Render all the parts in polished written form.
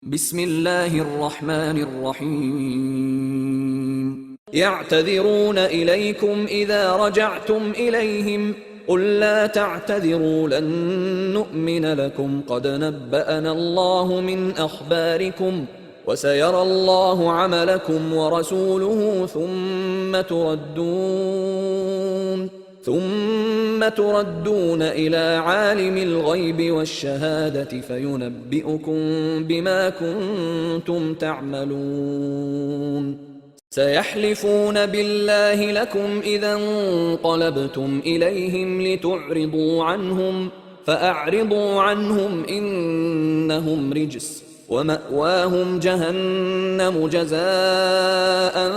بسم الله الرحمن الرحيم يعتذرون إليكم إذا رجعتم إليهم قل لا تعتذروا لن نؤمن لكم قد نبأنا الله من أخباركم وسيرى الله عملكم ورسوله ثم تردون إلى عالم الغيب والشهادة فينبئكم بما كنتم تعملون سيحلفون بالله لكم إذا انقلبتم إليهم لتعرضوا عنهم فأعرضوا عنهم إنهم رجس ومأواهم جهنم جزاء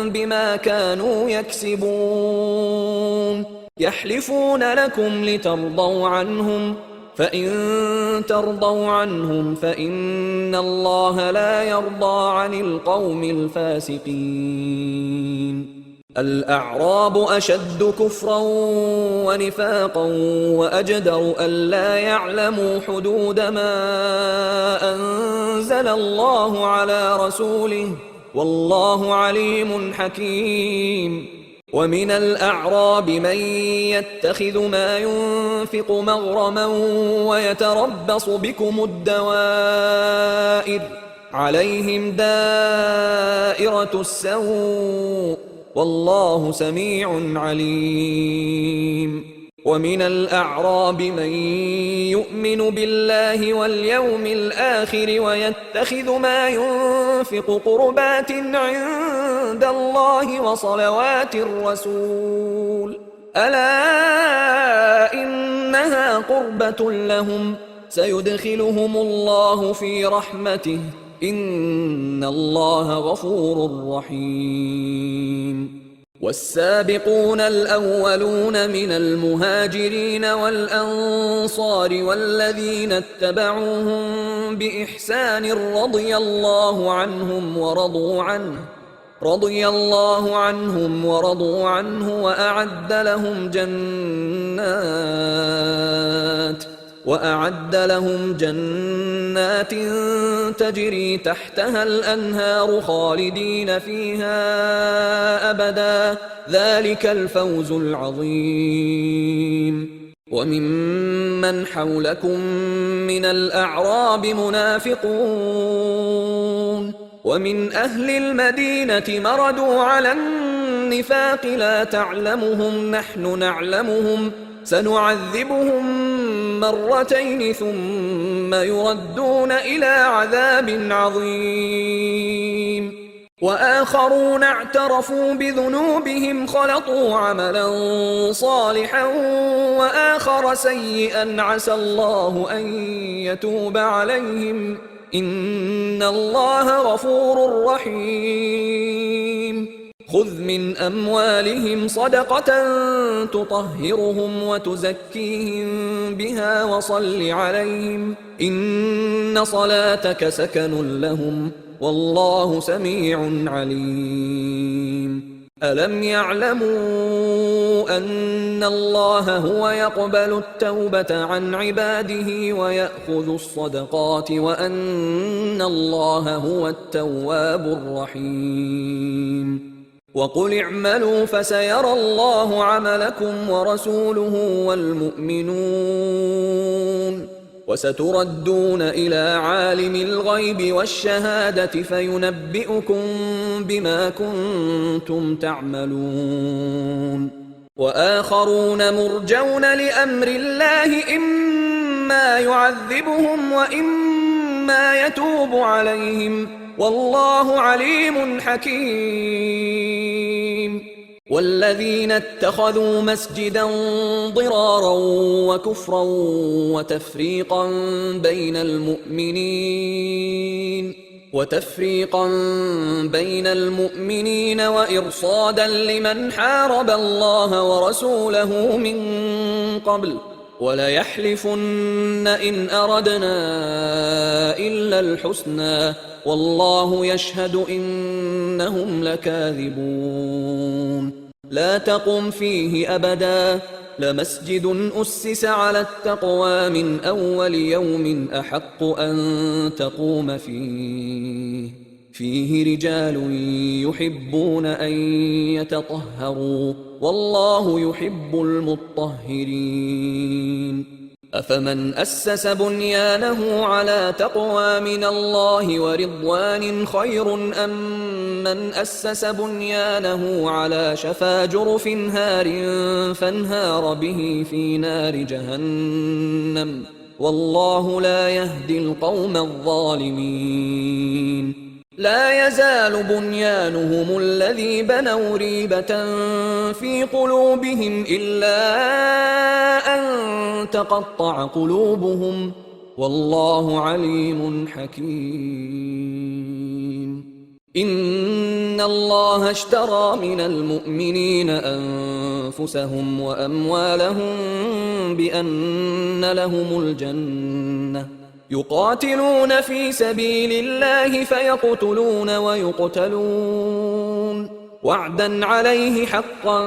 بما كانوا يكسبون يحلفون لكم لترضوا عنهم فإن ترضوا عنهم فإن الله لا يرضى عن القوم الفاسقين الأعراب أشد كفرا ونفاقا وأجدر ألا يعلموا حدود ما أنزل الله على رسوله والله عليم حكيم ومن الأعراب من يتخذ ما ينفق مغرما ويتربص بكم الدوائر عليهم دائرة السوء والله سميع عليم ومن الأعراب من يؤمن بالله واليوم الآخر ويتخذ ما ينفق قربات عند الله وصلوات الرسول ألا إنها قربة لهم سيدخلهم الله في رحمته إن الله غفور رحيم والسابقون الأولون من المهاجرين والأنصار والذين اتبعوهم بإحسان رضي الله عنهم ورضوا عنه وأعد لهم جنات تجري تحتها الأنهار خالدين فيها أبدا ذلك الفوز العظيم وممن حولكم من الأعراب منافقون ومن أهل المدينة مردوا على النفاق لا تعلمهم نحن نعلمهم سنعذبهم مرتين ثم يردون إلى عذاب عظيم وآخرون اعترفوا بذنوبهم خلطوا عملا صالحا وآخر سيئا عسى الله أن يتوب عليهم إن الله غفور رحيم خذ من أموالهم صدقة تطهرهم وتزكيهم بها وصل عليهم إن صلاتك سكن لهم والله سميع عليم ألم يعلموا أن الله هو يقبل التوبة عن عباده ويأخذ الصدقات وأن الله هو التواب الرحيم وقل اعملوا فسيرى الله عملكم ورسوله والمؤمنون وستردون إلى عالم الغيب والشهادة فينبئكم بما كنتم تعملون وآخرون مرجون لأمر الله إما يعذبهم وإما يتوب عليهم والله عليم حكيم والذين اتخذوا مسجدا ضرارا وكفرا وتفريقا بين المؤمنين وإرصادا لمن حارب الله ورسوله من قبل وليحلفن إن أردنا إلا الحسنى والله يشهد إنهم لكاذبون لا تقم فيه أبدا لمسجد أسس على التقوى من أول يوم أحق أن تقوم فيه رجال يحبون أن يتطهروا والله يحب المطهرين أفمن أسس بنيانه على تقوى من الله ورضوان خير أم من أسس بنيانه على شفا جرف هار فانهار به في نار جهنم والله لا يهدي القوم الظالمين لا يزال بنيانهم الذي بنوا ريبة في قلوبهم إلا أن تقطع قلوبهم والله عليم حكيم إن الله اشترى من المؤمنين أنفسهم وأموالهم بأن لهم الجنة يقاتلون في سبيل الله فيقتلون ويقتلون وعدا عليه حقا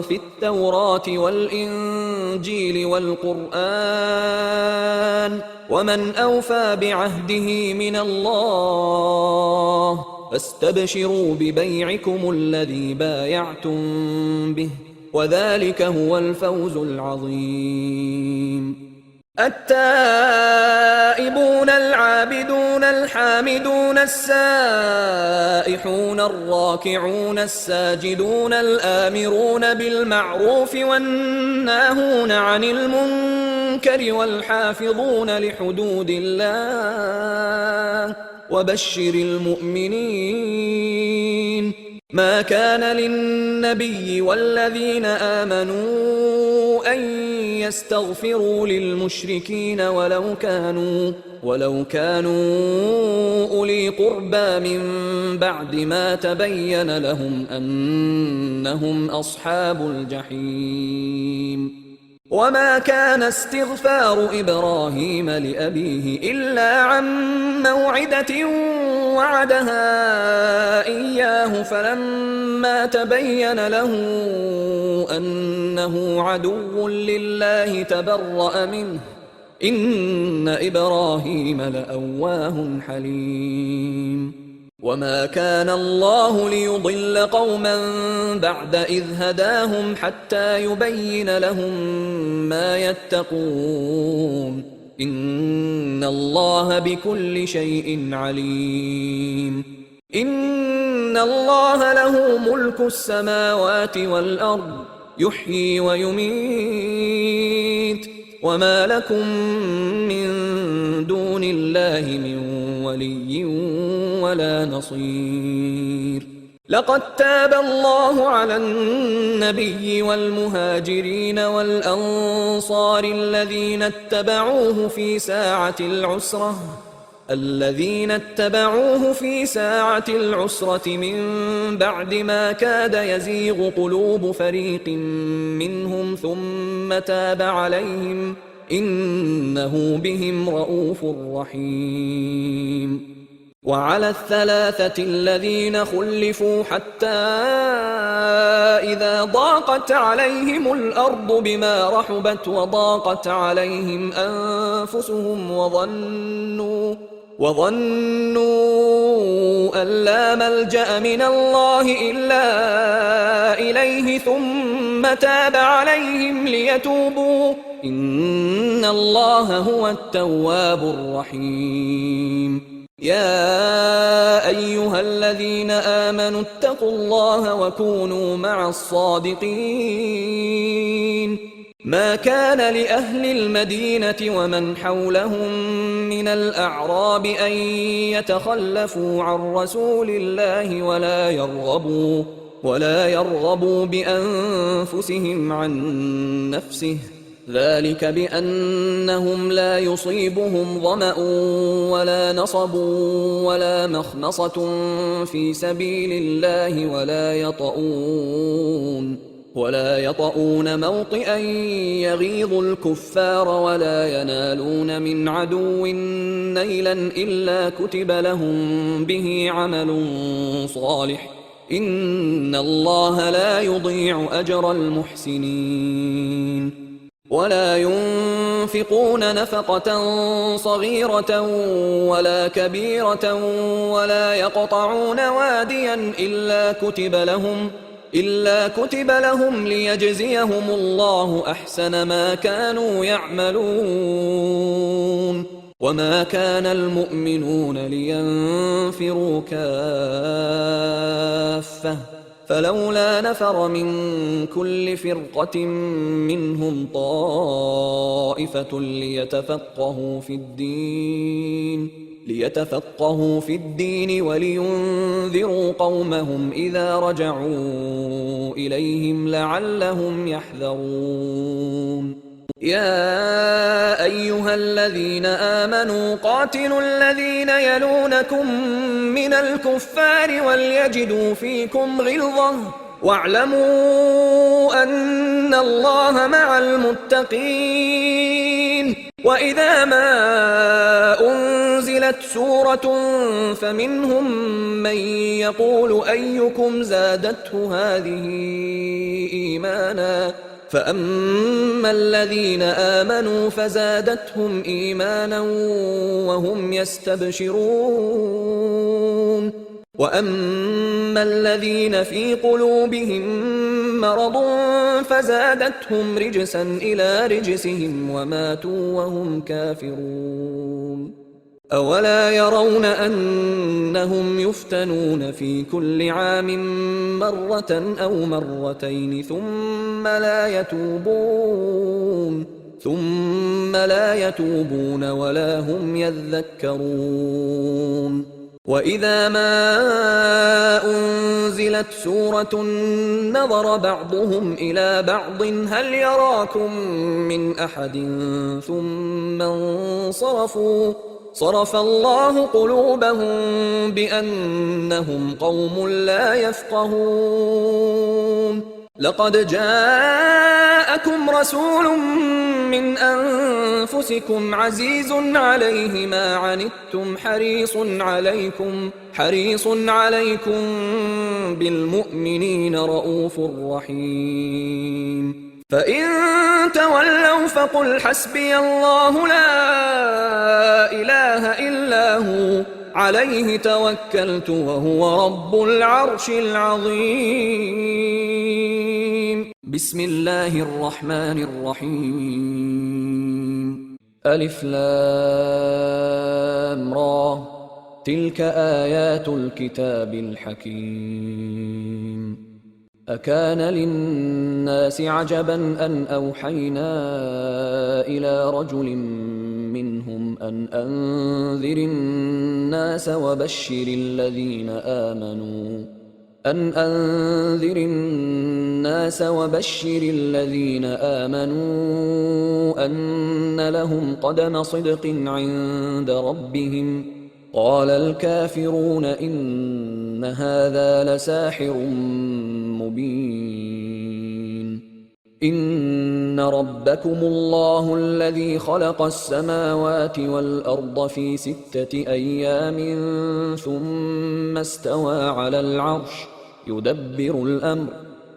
في التوراة والإنجيل والقرآن ومن أوفى بعهده من الله فاستبشروا ببيعكم الذي بايعتم به وذلك هو الفوز العظيم التائبون العابدون الحامدون السائحون الراكعون الساجدون الآمرون بالمعروف والناهون عن المنكر والحافظون لحدود الله وبشر المؤمنين ما كان للنبي والذين آمنوا أن يستغفروا للمشركين ولو كانوا أولي قربى من بعد ما تبين لهم أنهم أصحاب الجحيم وما كان استغفار إبراهيم لأبيه إلا عن موعدة وعدها إياه فلما تبين له أنه عدو لله تبرأ منه إن إبراهيم لأواه حليم وما كان الله ليضل قوما بعد إذ هداهم حتى يبين لهم ما يتقون إن الله بكل شيء عليم إن الله له ملك السماوات والأرض يحيي ويميت وما لكم من دون الله من ولي ولا نصير لقد تاب الله على النبي والمهاجرين والأنصار الذين اتبعوه في ساعة العسرة من بعد ما كاد يزيغ قلوب فريق منهم ثم تاب عليهم إنه بهم رءوف رحيم وعلى الثلاثة الذين خلفوا حتى إذا ضاقت عليهم الأرض بما رحبت وضاقت عليهم أنفسهم وظنوا أن لا ملجأ من الله إلا إليه ثم تاب عليهم ليتوبوا إن الله هو التواب الرحيم يا أيها الذين آمنوا اتقوا الله وكونوا مع الصادقين ما كان لأهل المدينة ومن حولهم من الأعراب أن يتخلفوا عن رسول الله ولا يرغبوا بأنفسهم عن نفسه ذلك بأنهم لا يصيبهم ظمأ ولا نصب ولا مخمصة في سبيل الله ولا يطؤون موطئا يغيظ الكفار ولا ينالون من عدو نيلا إلا كتب لهم به عمل صالح إن الله لا يضيع أجر المحسنين ولا ينفقون نفقة صغيرة ولا كبيرة ولا يقطعون واديا إلا كتب لهم ليجزيهم الله أحسن ما كانوا يعملون وما كان المؤمنون لينفروا كافة فلولا نفر من كل فرقة منهم طائفة ليتفقهوا في الدين ولينذروا قومهم إذا رجعوا إليهم لعلهم يحذرون يا أيها الذين آمنوا قاتلوا الذين يلونكم من الكفار وليجدوا فيكم غلظة واعلموا أن الله مع المتقين وإذا ما أنزلت سورة فمنهم من يقول أيكم زادته هذه إيمانا فأما الذين آمنوا فزادتهم إيمانا وهم يستبشرون وأما الذين في قلوبهم مرض فزادتهم رجسا إلى رجسهم وماتوا وهم كافرون أولا يرون أنهم يفتنون في كل عام مرة أو مرتين ثم لا يتوبون ولا هم يذكرون وإذا ما أنزلت سورة نظر بعضهم إلى بعض هل يراكم من أحد ثم انصرفوا صرف الله قلوبهم بأنهم قوم لا يفقهون لقد جاءكم رسول من أنفسكم عزيز عليه ما عنتم حريص عليكم بالمؤمنين رؤوف رحيم فإن تولوا فقل حسبي الله لا إله إلا هو عليه توكلت وهو رب العرش العظيم بسم الله الرحمن الرحيم ألف لام را تلك آيات الكتاب الحكيم أكان للناس عجبا أن أوحينا إلى رجل منهم أن أنذر الناس وبشر الذين آمنوا أن لهم قدم صدق عند ربهم قال الكافرون إن هذا لساحر مبين إن ربكم الله الذي خلق السماوات والأرض في 6 أيام ثم استوى على العرش يدبر الأمر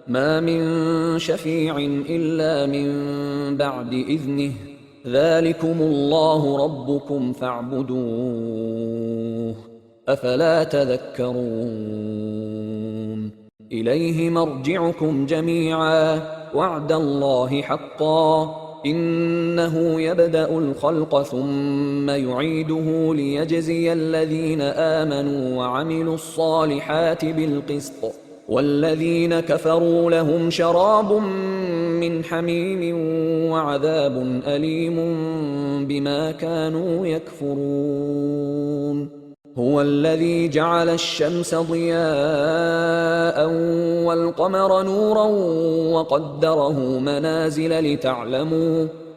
ما من شفيع إلا من بعد إذنه ذلكم الله ربكم فاعبدوه أفلا تذكرون إليه مرجعكم جميعا وعد الله حقا إنه يبدأ الخلق ثم يعيده ليجزي الذين آمنوا وعملوا الصالحات بالقسط والذين كفروا لهم شراب من حميم وعذاب أليم بما كانوا يكفرون هو الذي جعل الشمس ضياء والقمر نورا وقدره منازل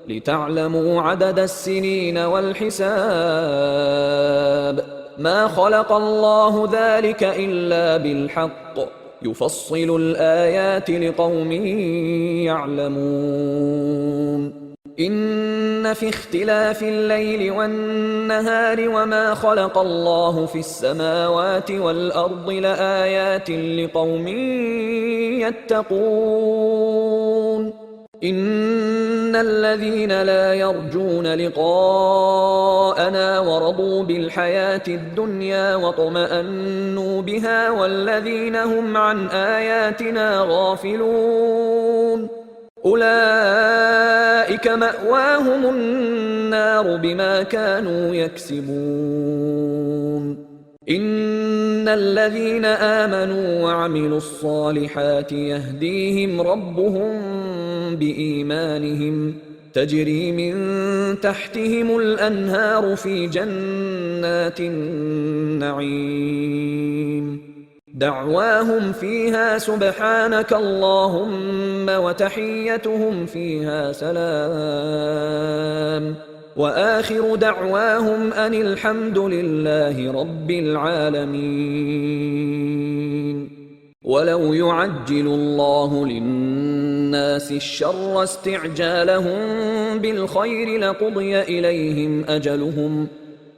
لتعلموا عدد السنين والحساب ما خلق الله ذلك إلا بالحق يفصل الآيات لقوم يعلمون إن في اختلاف الليل والنهار وما خلق الله في السماوات والأرض لآيات لقوم يتقون إن الذين لا يرجون لقاءنا ورضوا بالحياة الدنيا واطمأنوا بها والذين هم عن آياتنا غافلون أولئك مأواهم النار بما كانوا يكسبون إن الذين آمنوا وعملوا الصالحات يهديهم ربهم بإيمانهم تجري من تحتهم الأنهار في جنات النعيم دعواهم فيها سبحانك اللهم وتحيتهم فيها سلام وآخر دعواهم أن الحمد لله رب العالمين ولو يعجل الله للناس الشر استعجالهم بالخير لقضي إليهم أجلهم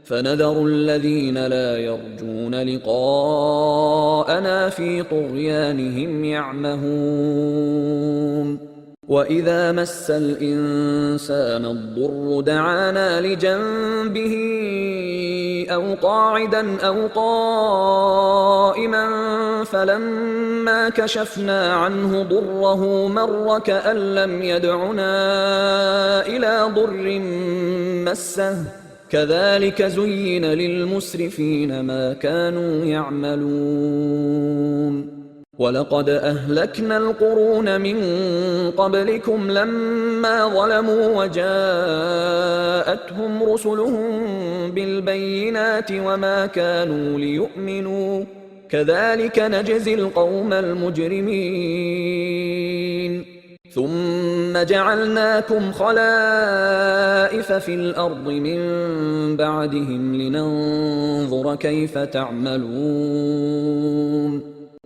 فنذر الذين لا يرجون لقاءنا في طغيانهم يعمهون وإذا مس الإنسان الضر دعانا لجنبه أو قاعدا أو قائما فلما كشفنا عنه ضره مر كأن لم يدعنا إلى ضر مسه كذلك زين للمسرفين ما كانوا يعملون ولقد أهلكنا القرون من قبلكم لما ظلموا وجاءتهم رسلهم بالبينات وما كانوا ليؤمنوا كذلك نجزي القوم المجرمين ثم جعلناكم خلائف في الأرض من بعدهم لننظر كيف تعملون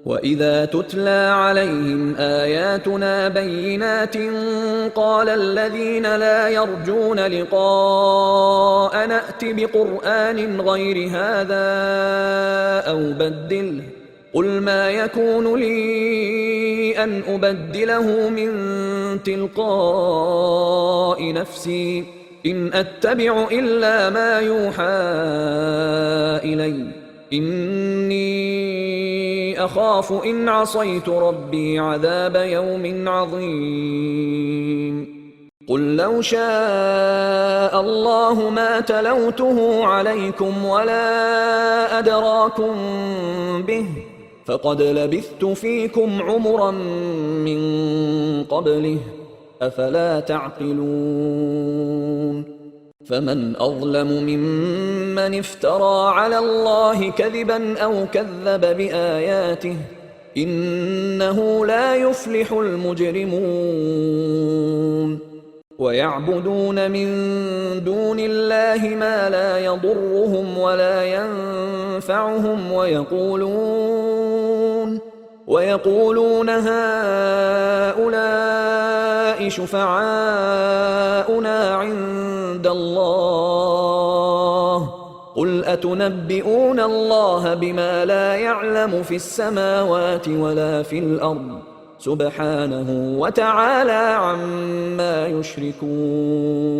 وإذا تتلى عليهم آياتنا بينات قال الذين لا يرجون لقاء نأت بقرآن غير هذا أو بدله قل ما يكون لي أن أبدله من تلقاء نفسي إن أتبع إلا ما يوحى إلي إني أخاف إن عصيت ربي عذاب يوم عظيم قل لو شاء الله ما تلوته عليكم ولا أدراكم به فقد لبثت فيكم عمرا من قبله أفلا تعقلون فمن أظلم ممن افترى على الله كذبا أو كذب بآياته إنه لا يفلح المجرمون ويعبدون من دون الله ما لا يضرهم ولا ينفعهم ويقولون هؤلاء شفعاؤنا عند الله قل أتنبئون الله بما لا يعلم في السماوات ولا في الأرض سبحانه وتعالى عما يشركون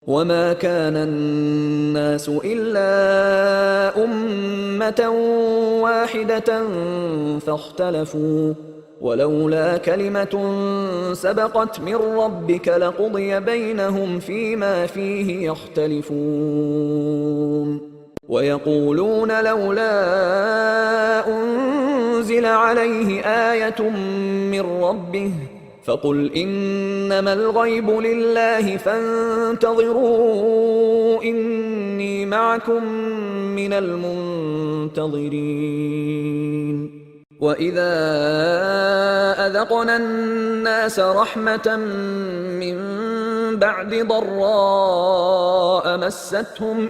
وما كان الناس إلا أمة واحدة فاختلفوا ولولا كلمة سبقت من ربك لقضي بينهم فيما فيه يختلفون ويقولون لولا أنزل عليه آية من ربه فقل إنما الغيب لله فانتظروا إني معكم من المنتظرين وإذا أذقنا الناس رحمة من بعد ضراء مستهم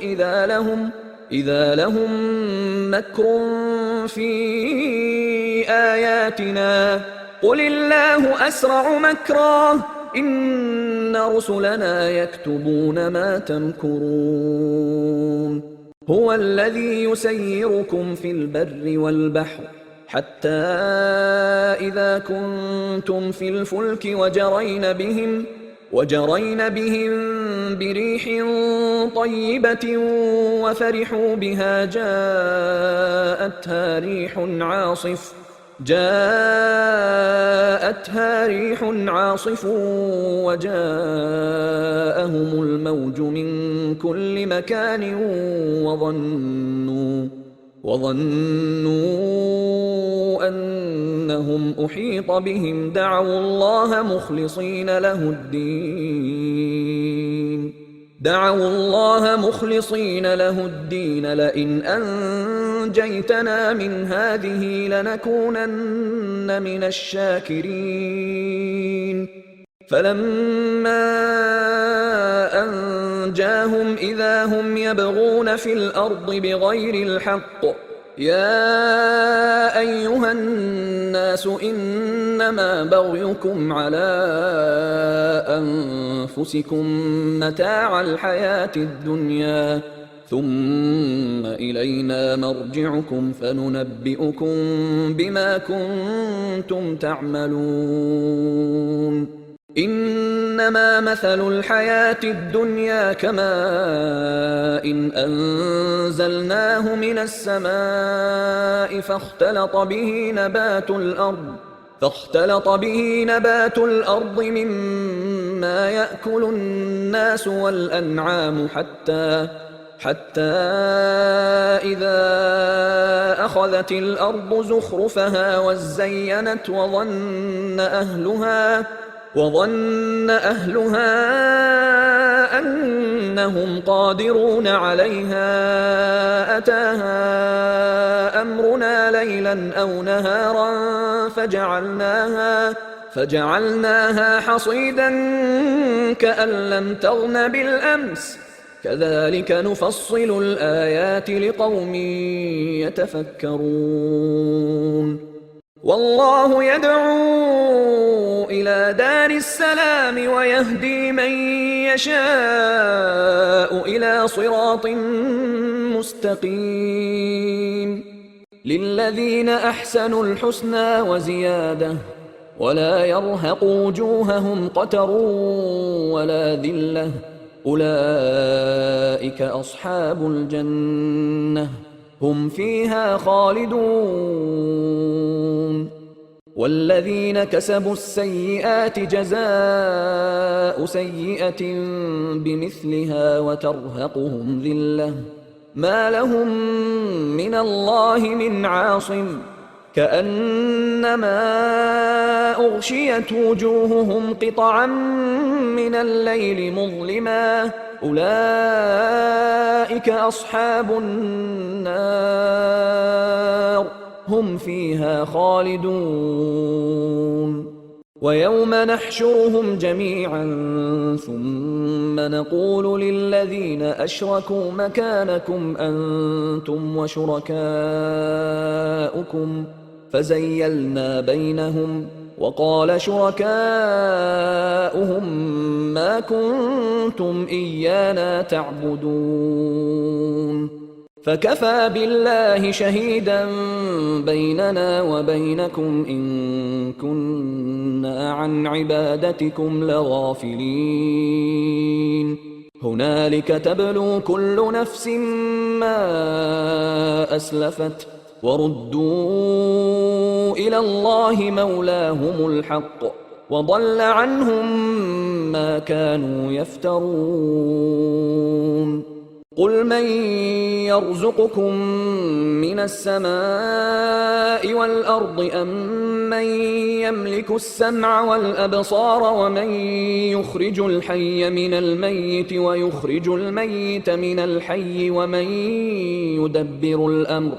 إذا لهم مكر في آياتنا قل الله أسرع مكرا إن رسلنا يكتبون ما تمكرون هو الذي يسيركم في البر والبحر حتى إذا كنتم في الفلك وجرين بهم بريح طيبة وفرحوا بها جاءتها ريح عاصف وجاءهم الموج من كل مكان وظنوا أنهم أحيط بهم دعوا الله مخلصين له الدين لئن أنجيتنا من هذه لنكونن من الشاكرين فلما أنجاهم إذا هم يبغون في الأرض بغير الحق يا أيها الناس إنما بغيكم على أنفسكم متاع الحياة الدنيا ثم إلينا مرجعكم فننبئكم بما كنتم تعملون إنما مثل الحياة الدنيا كماء إن أنزلناه من السماء فاختلط به نبات الأرض مما يأكل الناس والأنعام حتى إذا أخذت الأرض زخرفها وزينت وظن أهلها أنهم قادرون عليها أتاها أمرنا ليلا أو نهارا فجعلناها حصيدا كأن لم تغن بالأمس كذلك نفصل الآيات لقوم يتفكرون والله يدعو إلى دار السلام ويهدي من يشاء إلى صراط مستقيم للذين أحسنوا الحسنى وزيادة ولا يرهق وجوههم قتر ولا ذلة أولئك أصحاب الجنة هم فيها خالدون والذين كسبوا السيئات جزاء سيئة بمثلها وترهقهم ذلة ما لهم من الله من عاصم كأنما أغشيت وجوههم قطعا من الليل مظلما أولئك أصحاب النار هم فيها خالدون ويوم نحشرهم جميعا ثم نقول للذين أشركوا مكانكم أنتم وشركاؤكم فزيلنا بينهم وقال شركاؤهم ما كنتم إيانا تعبدون فكفى بالله شهيدا بيننا وبينكم إن كنا عن عبادتكم لغافلين هنالك تبلو كل نفس ما أسلفت وردوا إلى الله مولاهم الحق وضل عنهم ما كانوا يفترون قل من يرزقكم من السماء والأرض أم من يملك السمع والأبصار ومن يخرج الحي من الميت ويخرج الميت من الحي ومن يدبر الأمر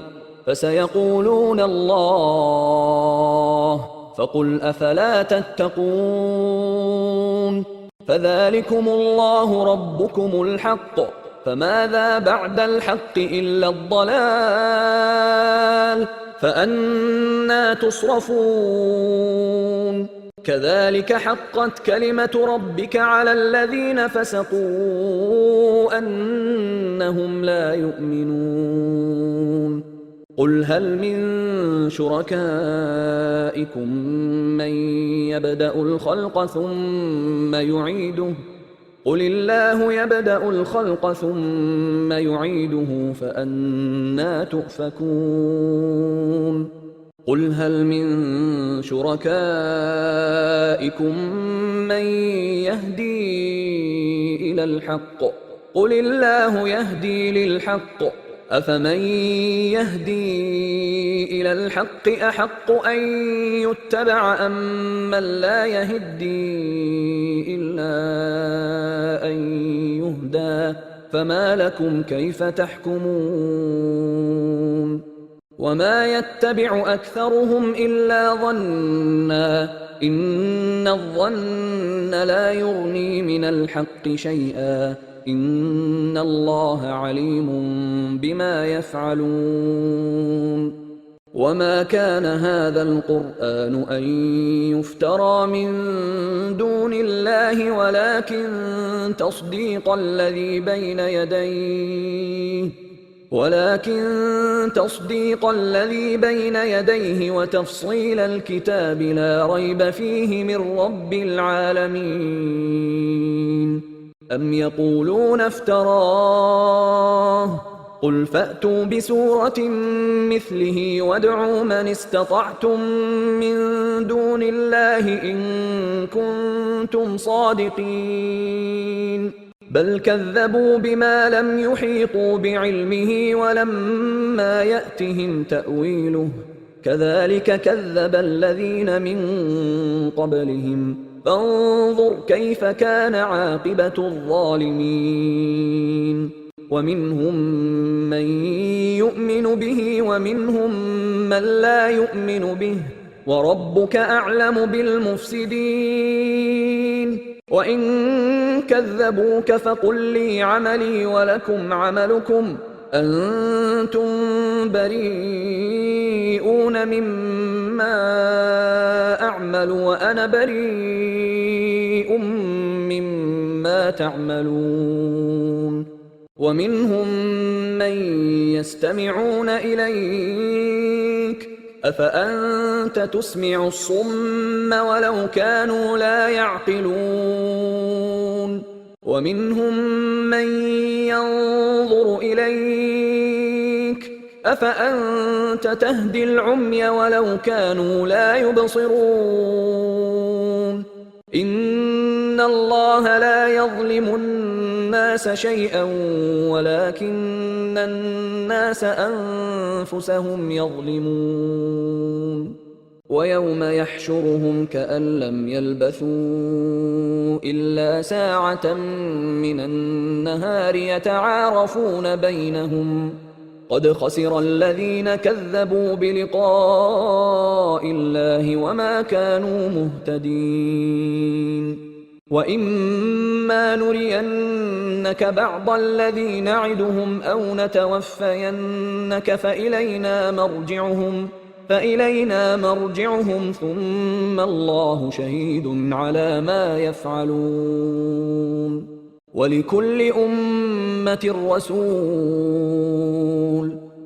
فسيقولون الله فقل أفلا تتقون فذلكم الله ربكم الحق فماذا بعد الحق إلا الضلال فأنى تصرفون كذلك حقت كلمة ربك على الذين فسقوا أنهم لا يؤمنون قل هل من شركائكم من يبدأ الخلق ثم يعيده قل الله يبدأ الخلق ثم يعيده فأنى تؤفكون قل هل من شركائكم من يهدي إلى الحق قل الله يهدي للحق أفمن يهدي إلى الحق أحق أن يتبع أم من لا يهدي إلا أن يهدى فما لكم كيف تحكمون وما يتبع أكثرهم إلا ظنا إن الظن لا يغني من الحق شيئا إن الله عليم بما يفعلون وما كان هذا القرآن أن يفترى من دون الله ولكن تصديق الذي بين يديه وتفصيل الكتاب لا ريب فيه من رب العالمين أم يقولون افتراه قل فأتوا بسورة مثله وادعوا من استطعتم من دون الله إن كنتم صادقين بل كذبوا بما لم يحيطوا بعلمه ولما يأتهم تأويله كذلك كذب الذين من قبلهم فانظر كيف كان عاقبة الظالمين ومنهم من يؤمن به ومنهم من لا يؤمن به وربك أعلم بالمفسدين وإن كذبوك فقل لي عملي ولكم عملكم أنتم بريئون مما أعمل وأنا بريء مما تعملون ومنهم من يستمعون إليك أفأنت تسمع الصم ولو كانوا لا يعقلون ومنهم من ينظر إليك أفأنت تهدي العمي ولو كانوا لا يبصرون إن الله لا يظلم الناس شيئا ولكن الناس أنفسهم يظلمون ويوم يحشرهم كأن لم يلبثوا إلا ساعة من النهار يتعارفون بينهم قد خسر الذين كذبوا بلقاء الله وما كانوا مهتدين وإما نرينك بعض الذي نعدهم أو نتوفينك فإلينا مرجعهم ثم الله شهيد على ما يفعلون ولكل أمة رسول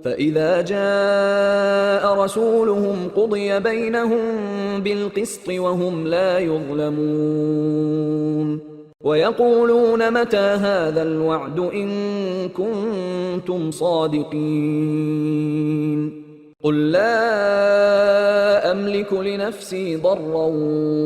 فإذا جاء رسولهم قضي بينهم بالقسط وهم لا يظلمون ويقولون متى هذا الوعد إن كنتم صادقين قل لا أملك لنفسي ضرا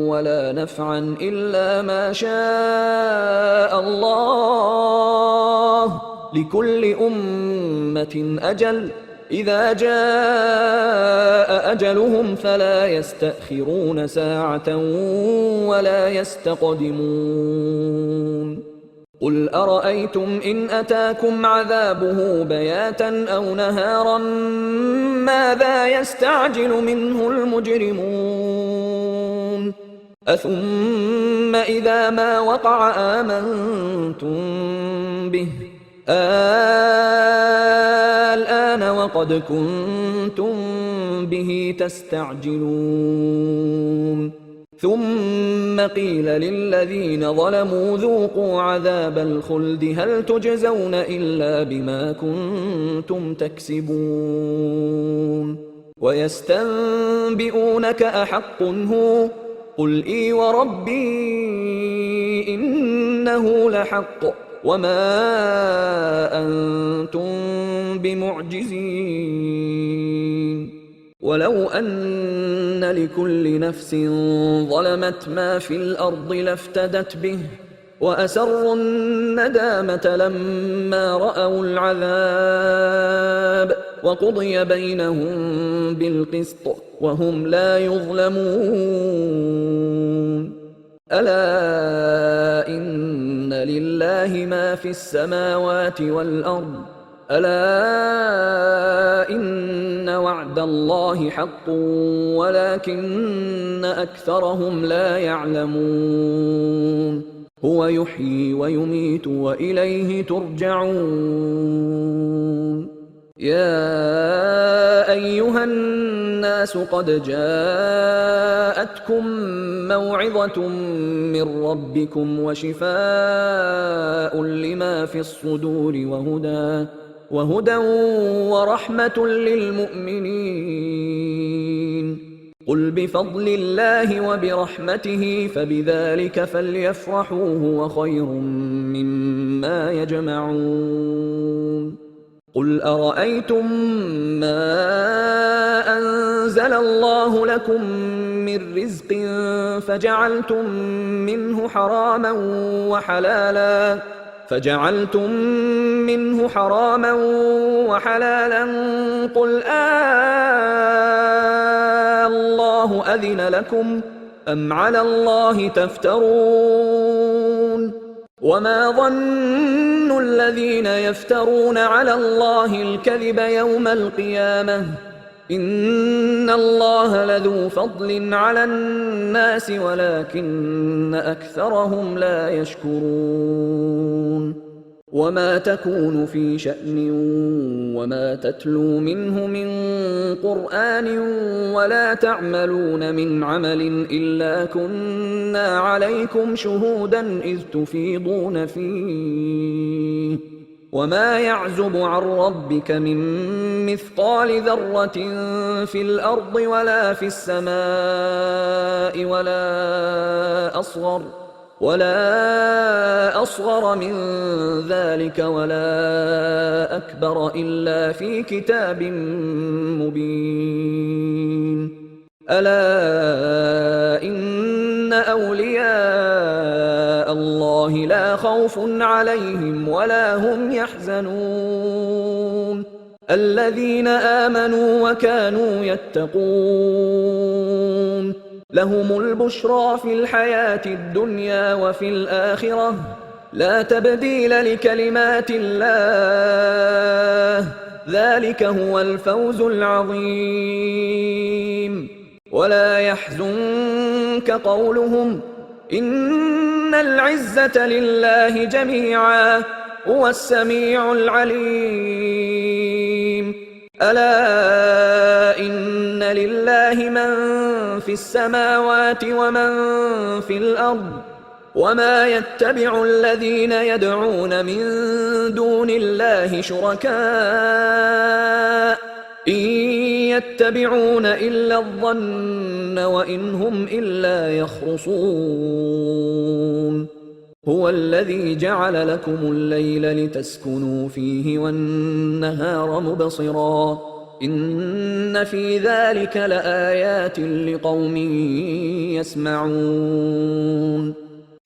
ولا نفعا إلا ما شاء الله لكل أمة أجل إذا جاء أجلهم فلا يستأخرون ساعة ولا يستقدمون قل أرأيتم إن أتاكم عذابه بياتا أو نهارا ماذا يستعجل منه المجرمون أثم إذا ما وقع آمنتم به الآن وقد كنتم به تستعجلون ثم قيل للذين ظلموا ذوقوا عذاب الخلد هل تجزون إلا بما كنتم تكسبون ويستنبئونك أحق هو قل إي وربي إنه لحق وما أنتم بمعجزين ولو أن لكل نفس ظلمت ما في الأرض لافتدت به وأسروا الندامة لما رأوا العذاب وقضي بينهم بالقسط وهم لا يظلمون ألا إن لله ما في السماوات والأرض ألا إن وعد الله حق ولكن أكثرهم لا يعلمون هو يحيي ويميت وإليه ترجعون يا أيها الناس قد جاءتكم موعظة من ربكم وشفاء لما في الصدور وهدى ورحمة للمؤمنين قل بفضل الله وبرحمته فبذلك فليفرحوا هو خير مما يجمعون قل أرأيتم ما أنزل الله لكم من رزق فجعلتم منه حراما وحلالا قل الله أذن لكم أم على الله تفترون وما ظن الذين يفترون على الله الكذب يوم القيامة إن الله لذو فضل على الناس ولكن أكثرهم لا يشكرون وما تكون في شأن وما تتلو منه من قرآن ولا تعملون من عمل إلا كنا عليكم شهودا إذ تفيضون فيه وما يعزب عن ربك من مثقال ذرة في الأرض ولا في السماء ولا أصغر من ذلك ولا أكبر إلا في كتاب مبين ألا إن أولياء الله لا خوف عليهم ولا هم يحزنون الذين آمنوا وكانوا يتقون لهم البشرى في الحياة الدنيا وفي الآخرة لا تبديل لكلمات الله ذلك هو الفوز العظيم ولا يحزنك قولهم إن العزة لله جميعا هو السميع العليم ألا إن لله من في السماوات ومن في الأرض وما يتبع الذين يدعون من دون الله شركاء إن يتبعون إلا الظن وإن هم إلا يخرصون هو الذي جعل لكم الليل لتسكنوا فيه والنهار مبصرا إن في ذلك لآيات لقوم يسمعون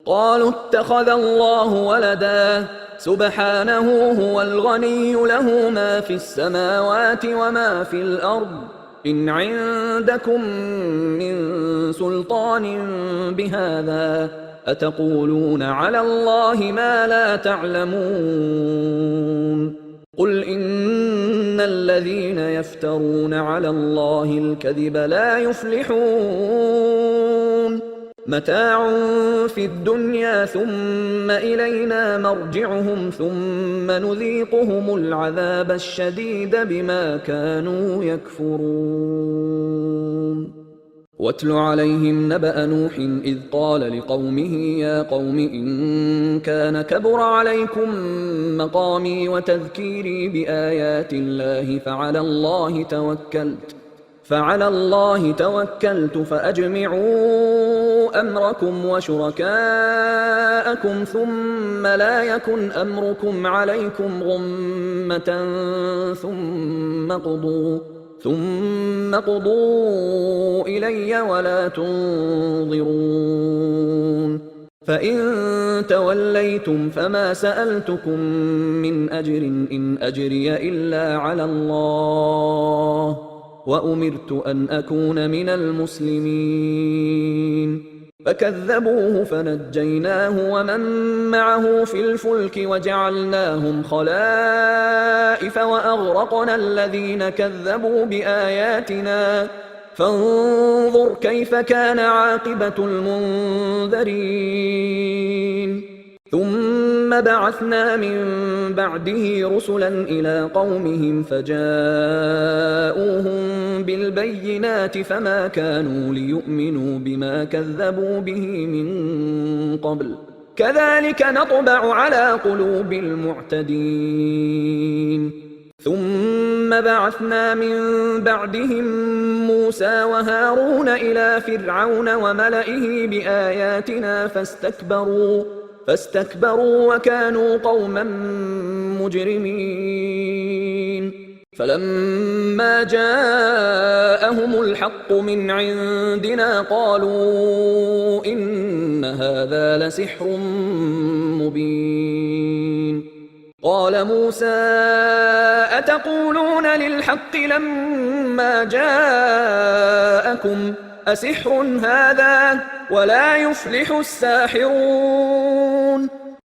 قالوا اتخذ الله ولدا سبحانه هو الغني له ما في السماوات وما في الأرض إن عندكم من سلطان بهذا أتقولون على الله ما لا تعلمون قل إن الذين يفترون على الله الكذب لا يفلحون متاع في الدنيا ثم إلينا مرجعهم ثم نذيقهم العذاب الشديد بما كانوا يكفرون واتل عليهم نبأ نوح إذ قال لقومه يا قوم إن كان كبر عليكم مقامي وتذكيري بآيات الله فعلى الله توكلت فأجمعوا أمركم وشركاءكم ثم لا يكن أمركم عليكم غمة ثم قضوا إلي ولا تنظرون فإن توليتم فما سألتكم من أجر إن أجري إلا على الله وأمرت أن أكون من المسلمين فكذبوه فنجيناه ومن معه في الفلك وجعلناهم خلائف وأغرقنا الذين كذبوا بآياتنا فانظر كيف كان عاقبة المنذرين ثم بعثنا من بعده رسلا إلى قومهم فجاءوهم بالبينات فما كانوا ليؤمنوا بما كذبوا به من قبل كذلك نطبع على قلوب المعتدين ثم بعثنا من بعدهم موسى وهارون إلى فرعون وملئه بآياتنا فاستكبروا وكانوا قوما مجرمين فلما جاءهم الحق من عندنا قالوا إن هذا لسحر مبين قال موسى أتقولون للحق لما جاءكم أسحر هذا ولا يفلح الساحرون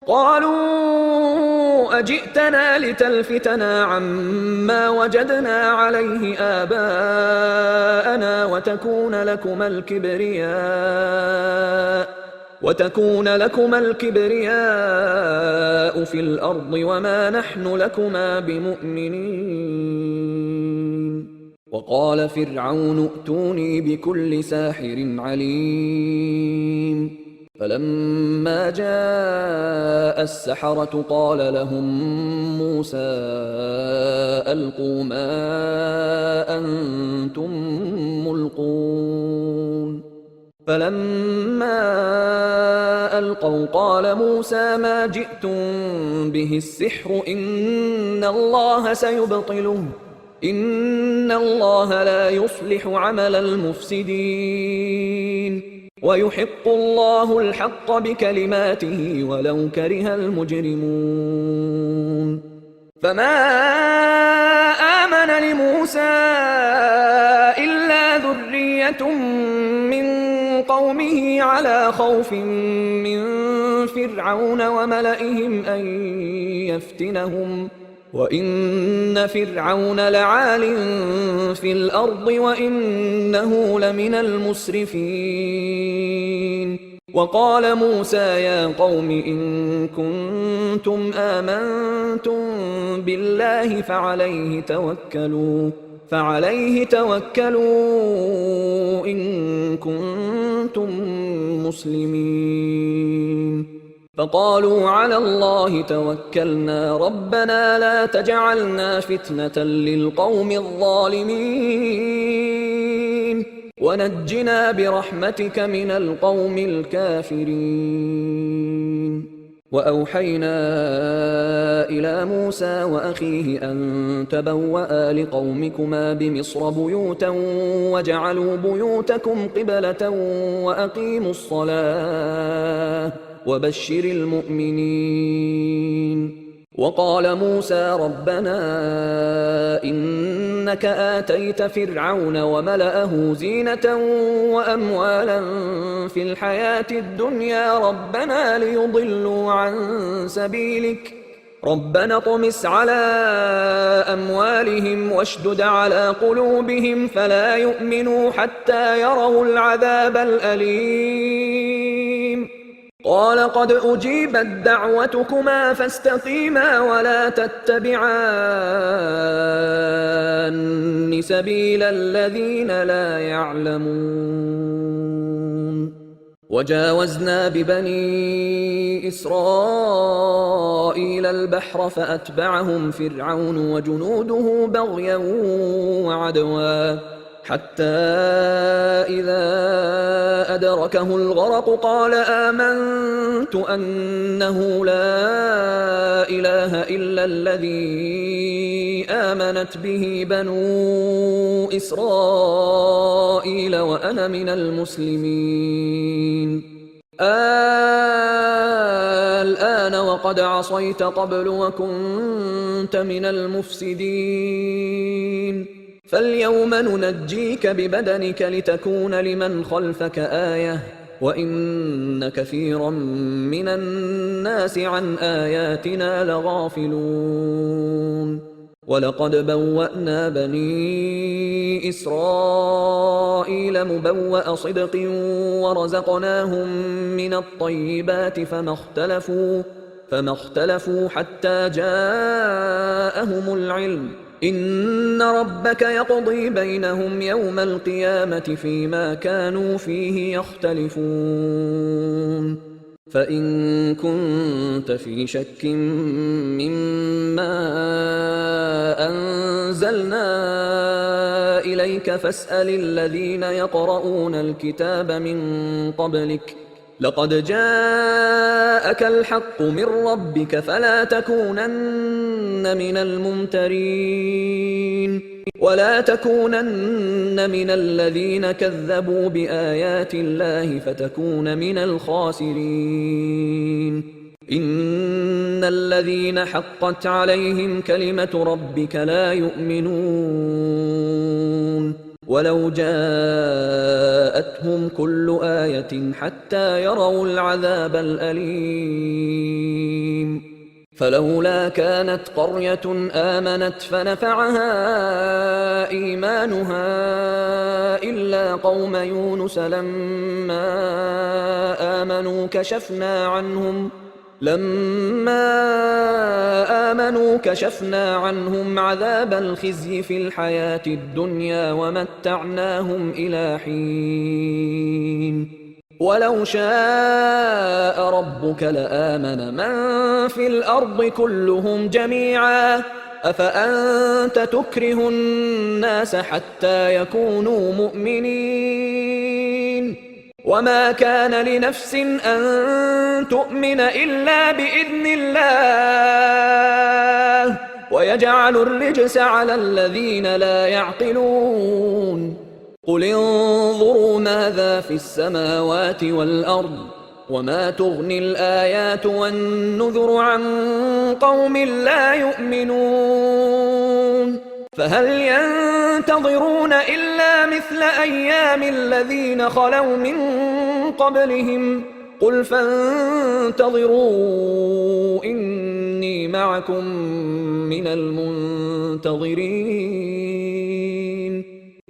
قالوا أجئتنا لتلفتنا عما وجدنا عليه آباءنا وتكون لكما الكبرياء في الأرض وما نحن لكما بمؤمنين وقال فرعون ائتوني بكل ساحر عليم فلما جاء السحرة قال لهم موسى ألقوا ما أنتم ملقون فلما ألقوا قال موسى ما جئتم به السحر إن الله سيبطله إن الله لا يصلح عمل المفسدين ويحق الله الحق بكلماته ولو كره المجرمون فما آمن لموسى إلا ذرية من قومه على خوف من فرعون وملئهم أن يفتنهم وإن فرعون لعال في الأرض وإنه لمن المسرفين وقال موسى يا قوم إن كنتم آمنتم بالله فعليه توكلوا إن كنتم مسلمين فقالوا على الله توكلنا ربنا لا تجعلنا فتنة للقوم الظالمين ونجنا برحمتك من القوم الكافرين وأوحينا إلى موسى وأخيه أن تبوأ لقومكما بمصر بيوتا واجعلوا بيوتكم قبلة وأقيموا الصلاة وبشر المؤمنين وقال موسى ربنا إنك آتيت فرعون وملأه زينة وأموالا في الحياة الدنيا ربنا ليضلوا عن سبيلك ربنا اطمس على أموالهم واشدد على قلوبهم فلا يؤمنوا حتى يروا العذاب الأليم قال قد أجيبت دعوتكما فاستقيما ولا تتبعان سبيل الذين لا يعلمون وجاوزنا ببني إسرائيل البحر فأتبعهم فرعون وجنوده بغيا وعدوا حتى إذا أدركه الغرق قال آمنت أنه لا إله إلا الذي آمنت به بنو إسرائيل وأنا من المسلمين الآن وقد عصيت قبل وكنت من المفسدين فاليوم ننجيك ببدنك لتكون لمن خلفك آية وإن كثيرا من الناس عن آياتنا لغافلون ولقد بوأنا بني إسرائيل مبوأ صدق ورزقناهم من الطيبات فما اختلفوا حتى جاءهم العلم إن ربك يقضي بينهم يوم القيامة فيما كانوا فيه يختلفون فإن كنت في شك مما أنزلنا إليك فاسأل الذين يقرؤون الكتاب من قبلك لقد جاءك الحق من ربك فلا تكونن من الممترين ولا تكونن من الذين كذبوا بآيات الله فتكون من الخاسرين إن الذين حقت عليهم كلمة ربك لا يؤمنون ولو جاءتهم كل آية حتى يروا العذاب الأليم فلولا كانت قرية آمنت فنفعها إيمانها إلا قوم يونس لما آمنوا كشفنا عنهم عذاب الخزي في الحياة الدنيا ومتعناهم إلى حين ولو شاء ربك لآمن من في الأرض كلهم جميعا أفأنت تكره الناس حتى يكونوا مؤمنين وما كان لنفس أن تؤمن إلا بإذن الله ويجعل الرجس على الذين لا يعقلون قل انظروا ماذا في السماوات والأرض وما تغني الآيات والنذر عن قوم لا يؤمنون فهل ينتظرون إلا مثل أيام الذين خلوا من قبلهم قل فانتظروا إني معكم من المنتظرين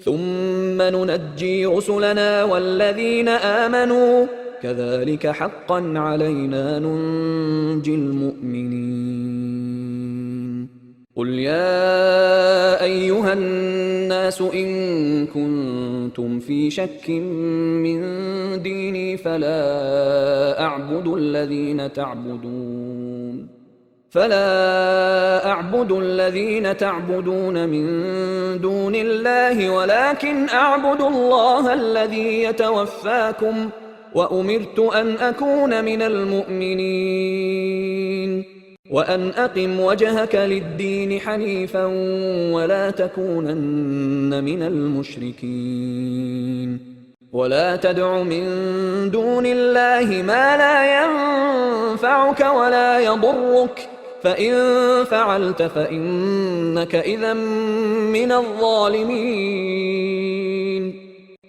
ثم ننجي رسلنا والذين آمنوا كذلك حقا علينا ننجي المؤمنين قل يا أيها الناس إن كنتم في شك من ديني فلا أعبد الذين تعبدون من دون الله ولكن أعبد الله الذي يتوفاكم وأمرت أن أكون من المؤمنين وأن أقم وجهك للدين حنيفا ولا تكونن من المشركين ولا تدع من دون الله ما لا ينفعك ولا يضرك فإن فعلت فإنك إذا من الظالمين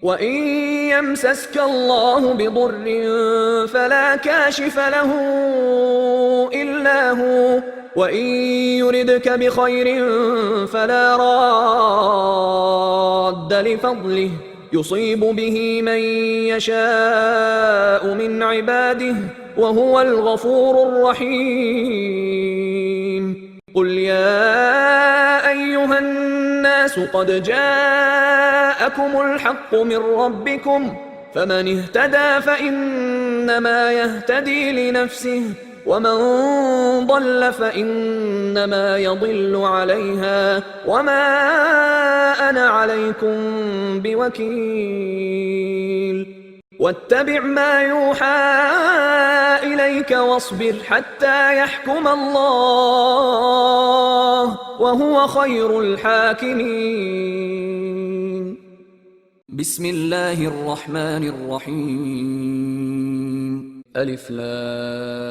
وإن يمسسك الله بضر فلا كاشف له إلا هو وإن يردك بخير فلا راد لفضله يصيب به من يشاء من عباده وهو الغفور الرحيم. قل يا أيها الناس قد جاءكم الحق من ربكم، فمن اهتدى فإنما يهتدي لنفسه، ومن ضل فإنما يضل عليها، وما أنا عليكم بوكيل. واتبع ما يوحى إليك واصبر حتى يحكم الله، وهو خير الحاكمين. بسم الله الرحمن الرحيم. ألف لام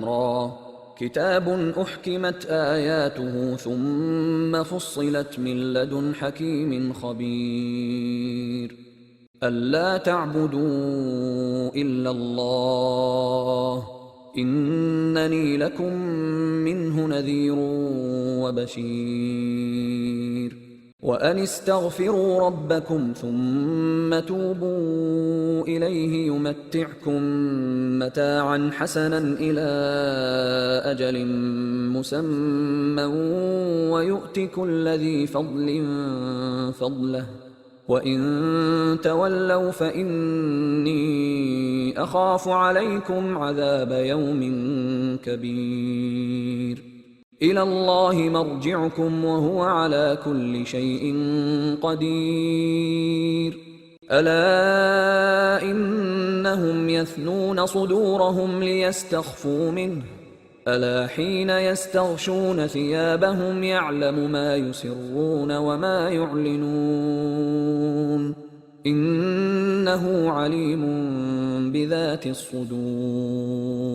را. كتاب أحكمت آياته ثم فصلت من لدن حكيم خبير. ألا تعبدوا إلا الله إنني لكم منه نذير وبشير. وأن استغفروا ربكم ثم توبوا إليه يمتعكم متاعا حسنا إلى أجل مسمى ويؤت كل ذي فضل فضله، وإن تولوا فإني أخاف عليكم عذاب يوم كبير. إلى الله مرجعكم وهو على كل شيء قدير. ألا إنهم يثنون صدورهم ليستخفوا منه، ألا حين يستغشون ثيابهم يعلم ما يسرون وما يعلنون، إنه عليم بذات الصدور.